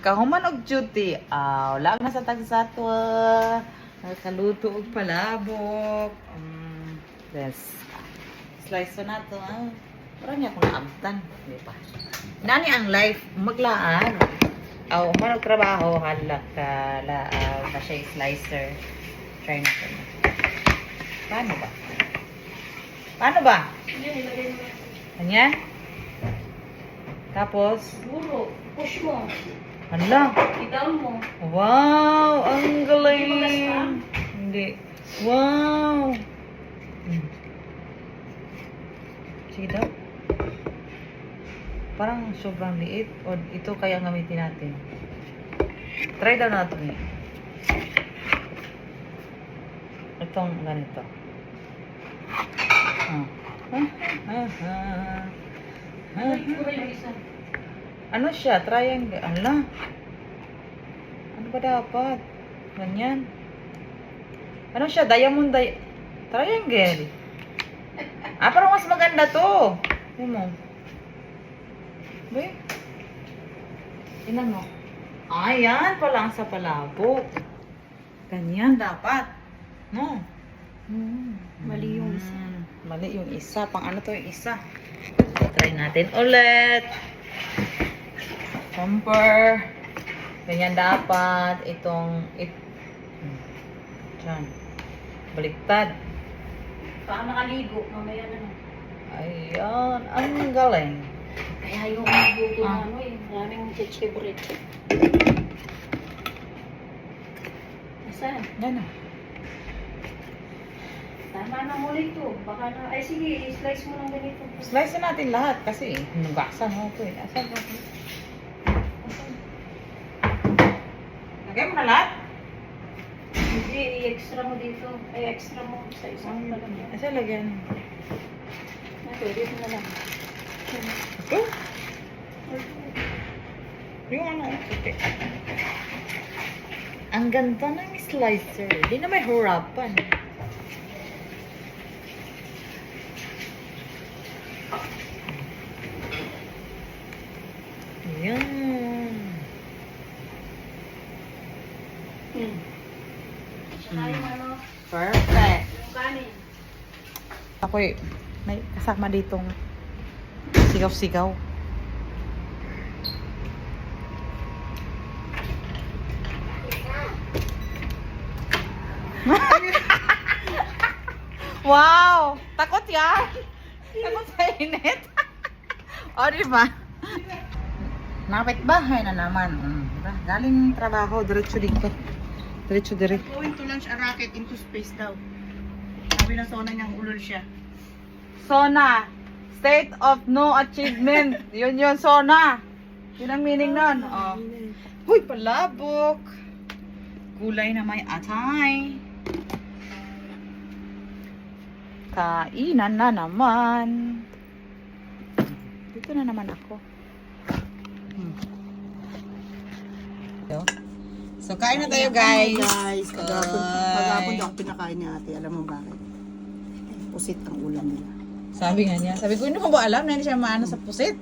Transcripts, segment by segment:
Kahuman og duty. Wala na sa tagsato. Nakaluto og palabok. Yes. Slice na to. Parang niya akong naabtan. Di ba? Nani ang life, maglaan. Human og trabaho, halak ka, laaw, na siya slicer. Try natin. Paano ba? Paano ba? Ganyan? Tapos? Siguro, push mo. Hala. I-down mo. Wow! Ang galing! Hindi mo gas pa? Hindi. Wow! Sige daw. Parang sobrang liit. O ito kaya gamitin natin. Try daw natin eh. Itong ganito. Siguro yung isa. Ano siya? Triangle. Ala. Ano ba dapat? Ganyan. Ano siya? Diamond triangle. Parang mas maganda to. Yun mo. Uy. Tingnan mo. Ayan pala ang sa palabok. Ganyan dapat. No? Mali yung isa. Mali yung isa. Pang ano to yung isa? Try natin ulit. Bumper. Ganyan dapat. Diyan. Baliktad. Baka nakaligo. Mamaya na lang. Ayan. Ang galing. Kaya yung buto na ano eh. Maraming favorite. Asan? Yan na. Tama na muli ito. Baka na, ay sige, slice mo ng ganito. Slice na natin lahat kasi nugasan mo ito eh. Asan ba? Lagay mo na lahat? Hindi, i-extra mo dito. Ay, extra mo sa isang talaga. Asan lagyan? Ito, dito na lang. Ito? Yung ano? Okay. Ang ganda ng slicer. Hindi na may hurapan. Ayan. Saka yung ano, Perfect. yung kanin. Ako'y may kasama ditong sigaw-sigaw. Wow! Takot yan! Takot sa init. O, diba? Napit-bahay na naman. Diba? Galing trabaho, diretso dito. Diretso. Going to launch a rocket into space daw. Sabi na Sona niyang ulol siya. Sona, state of no achievement. Yun, Sona. Yun ang meaning nun. Oh. Huy, palabok. Kulay na may atay. Kainan na naman. Dito na naman ako. So, kain na tayo, guys. Guys, kagapon daw ako pinakain ni ate. Alam mo bakit? Pusit ang ulam nila. Sabi nga niya. Sabi ko, hindi mo ba alam na hindi siya maano sa pusit?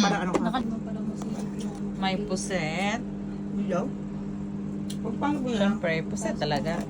Para ano ka? May puset. Hello? Pagpang ko yan. Siyempre, puset talaga.